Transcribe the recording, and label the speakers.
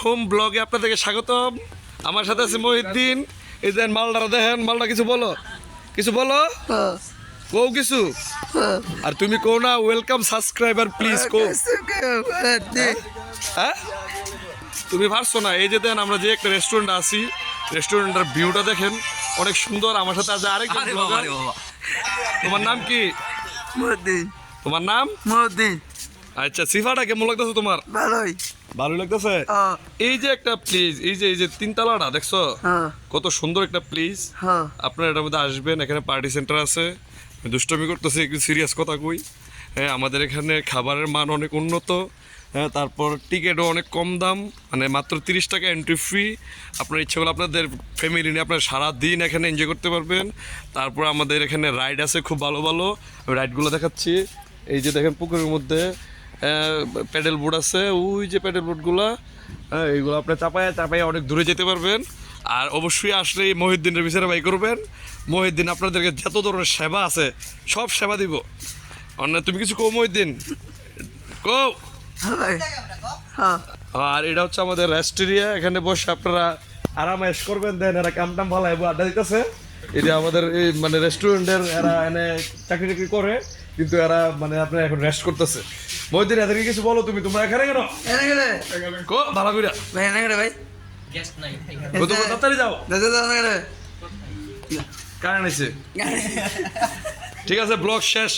Speaker 1: Home ব্লগে আপনাদেরকে স্বাগতম। আমার সাথে আছে মহিউদ্দিন। এই যে মালদারা দেখেন, মালদা কিছু বলো, কিছু বলো, কও কিছু। আর তুমি কও না ওয়েলকাম সাবস্ক্রাইবার প্লিজ কও। হ্যাঁ তুমি পারছো না। এই যে দেন আমরা যে একটা রেস্টুরেন্টে আছি, রেস্টুরেন্টের ভিউটা দেখেন অনেক সুন্দর। আমার সাথে আছে আরেকজন ব্লগার। তোমার নাম কি? তোমার নাম? আচ্ছা, সিফাটা কেমন লাগতেছে তোমার? ভালো লাগতেছে। এই যে একটা প্লিজ, এই যে তিনতলাটা দেখছো, কত সুন্দর একটা প্লিজ। আপনারা এটার মধ্যে আসবেন। এখানে পার্টি সেন্টার আছে। দুষ্টমি করতেছে, একটু সিরিয়াস কথা কই। হ্যাঁ, আমাদের এখানে খাবারের মান অনেক উন্নত। হ্যাঁ, তারপর টিকিটও অনেক কম দাম, মানে মাত্র 30 টাকা এন্ট্রি ফ্রি। আপনার ইচ্ছে করলে আপনাদের ফ্যামিলি নিয়ে আপনার সারাদিন এখানে এনজয় করতে পারবেন। তারপর আমাদের এখানে রাইড আছে খুব ভালো ভালো, আমি রাইডগুলো দেখাচ্ছি। এই যে দেখেন পুকুরের মধ্যে প্যাডেল বোট আছে, ওই যে প্যাডেল বোটগুলো, হ্যাঁ এইগুলো আপনি চাপায় অনেক দূরে যেতে পারবেন। আর অবশ্যই আসলে মহিউদ্দিনের বিচারে বাই করবেন। মহিউদ্দিন আপনাদেরকে যত ধরনের সেবা আছে সব সেবা দিব। অন্য তুমি কিছু কও মহিউদ্দিন, কও। আর এটা হচ্ছে আমাদের রেস্ট এরিয়া। এখানে বসে আপনারা আরামায়েশ করবেন। দেন এরা কামটাম ভালো আড্ডা দিতেছে। এটা আমাদের এই মানে রেস্টুরেন্টের, এরা এনে চাকরি টাকরি করে, কিন্তু এরা মানে আপনার এখন রেস্ট করতেছে। মহিউদ্দিন এদেরকে কিছু বলো তুমি, তোমরা এখানে কেন? কো ভালো কইরা
Speaker 2: ভাই
Speaker 1: তাড়াতাড়ি যাও, কারণ আছে। ঠিক আছে, ব্লগ শেষ।